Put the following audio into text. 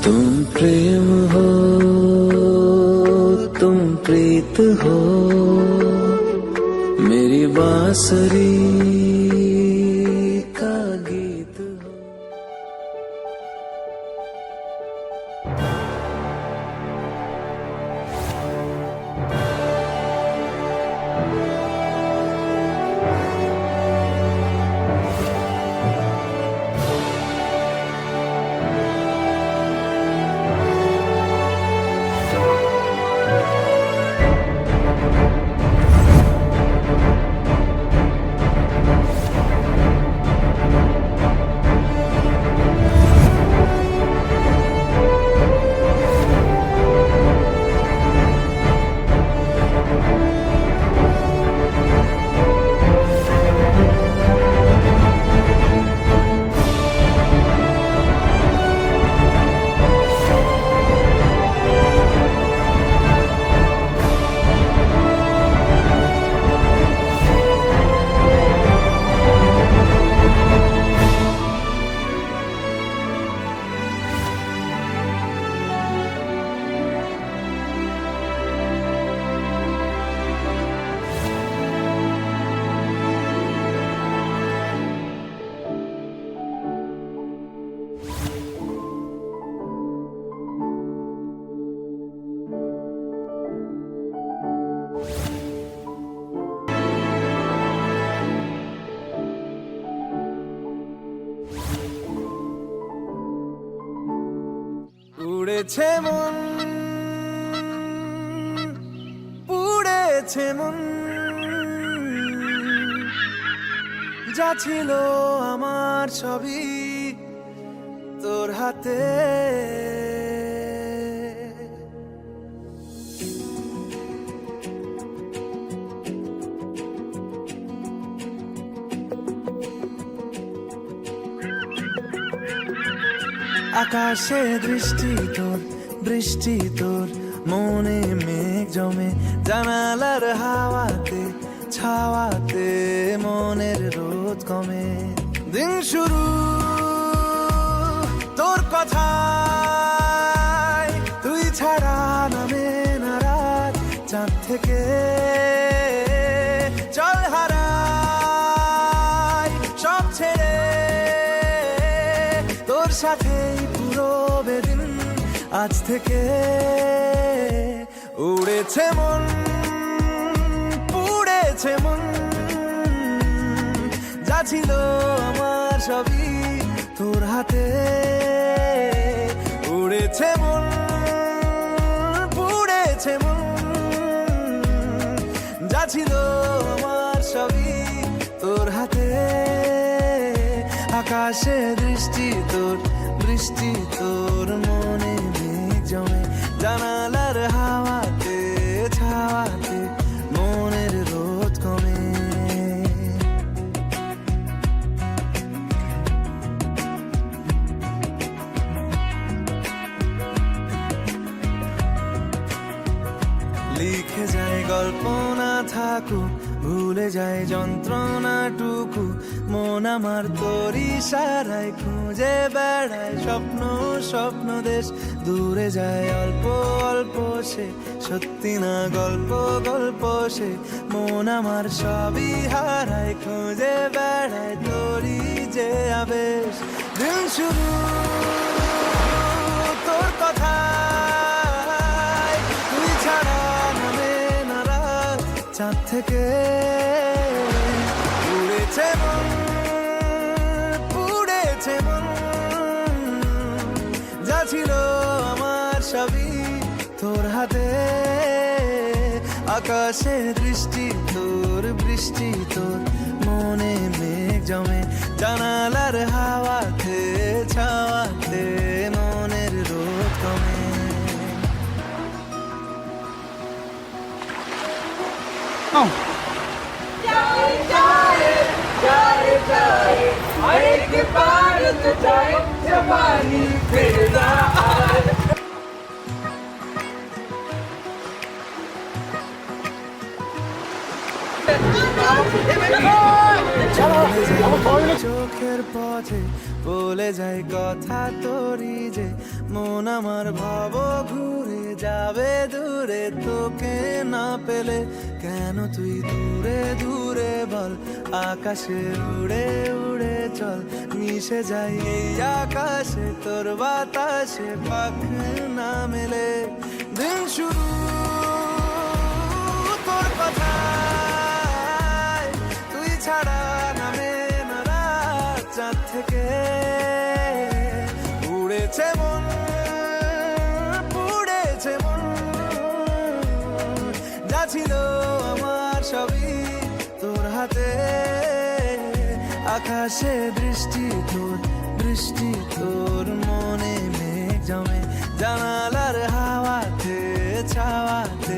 तुम प्रेम हो, तुम प्रीत हो, मेरी बांसुरी का गीत हो। উড়েছে মন, পুড়েছে মন, যা ছিল আমার সবই তোর হাতে। আকাশে দৃষ্টি তোর, বৃষ্টি তোর, মনে মেঘ জমে, জানালার হাওয়াতে ছাওয়াতে মনের রোদ কমে। দিন শুরু তোর কথায়, তুই ছাড়া নামে না রাত, চাঁদ থেকে চল হারাই সব ছেড়ে, তোর সাথেই পুরো বেদিন আজ থেকে। উড়েছে মন, পুড়েছে মন, যা ছিল আমার সবই তোর হাতে। উড়েছে মন, পুড়েছে মন, যা ছিল আমার সবই তোর হাতে। আকাশে দৃষ্টি তোর, বৃষ্টি তোর, মনে মেঘ জমে, জানালার হাওয়াতে ছাওয়াতে মনের রোদ কমে। লিখে যায় গল্প না থাকুক, ভুলে যায় যন্ত্রণাটুকু, মন আমার তোর ইশারায় খুঁজে বেড়ায় স্বপ্ন স্বপ্ন দেশ। দূরে যায় অল্প অল্প সে, সত্যি না গল্প গল্প সে, মন আমার সবই হারায় খুঁজে বেড়ায় তোরই যে আবেশ। দিন শুরু তোর কথায়, তুই ছাড়া নামে না রাত, চাঁদ থেকে উড়েছে মন, পুড়েছে মন, যা ছিল আমার সবই তোর হাতে। আকাশে দৃষ্টি তোর, বৃষ্টি তোর, মনে মেঘ জমে, জানালার হাওয়াতে ছাওয়াতে মনের রোদ কমে। চোখের পথে বলে যায় কথা তোরই যে, মন আমার ভাব ঘুরে যাবে দূরে তোকে না পেলে। কেন তুই দূরে দূরে বল, আকাশে উড়ে উড়ে চল, মিশে যাই এই আকাশে তোর বাতাসে, পাখ না মেলে। দিন শুরু তোর কথায়, তুই ছাড়া নামে না রাত চাঁদ থেকে। উড়েছে মন, পুড়েছে মন, যা ছিল আমার সবই তোর হাতে। আকাশে দৃষ্টি তোর, দৃষ্টি তোর, মনে মেঘ জমে জানালার হাওয়াতে ছাওয়াতে।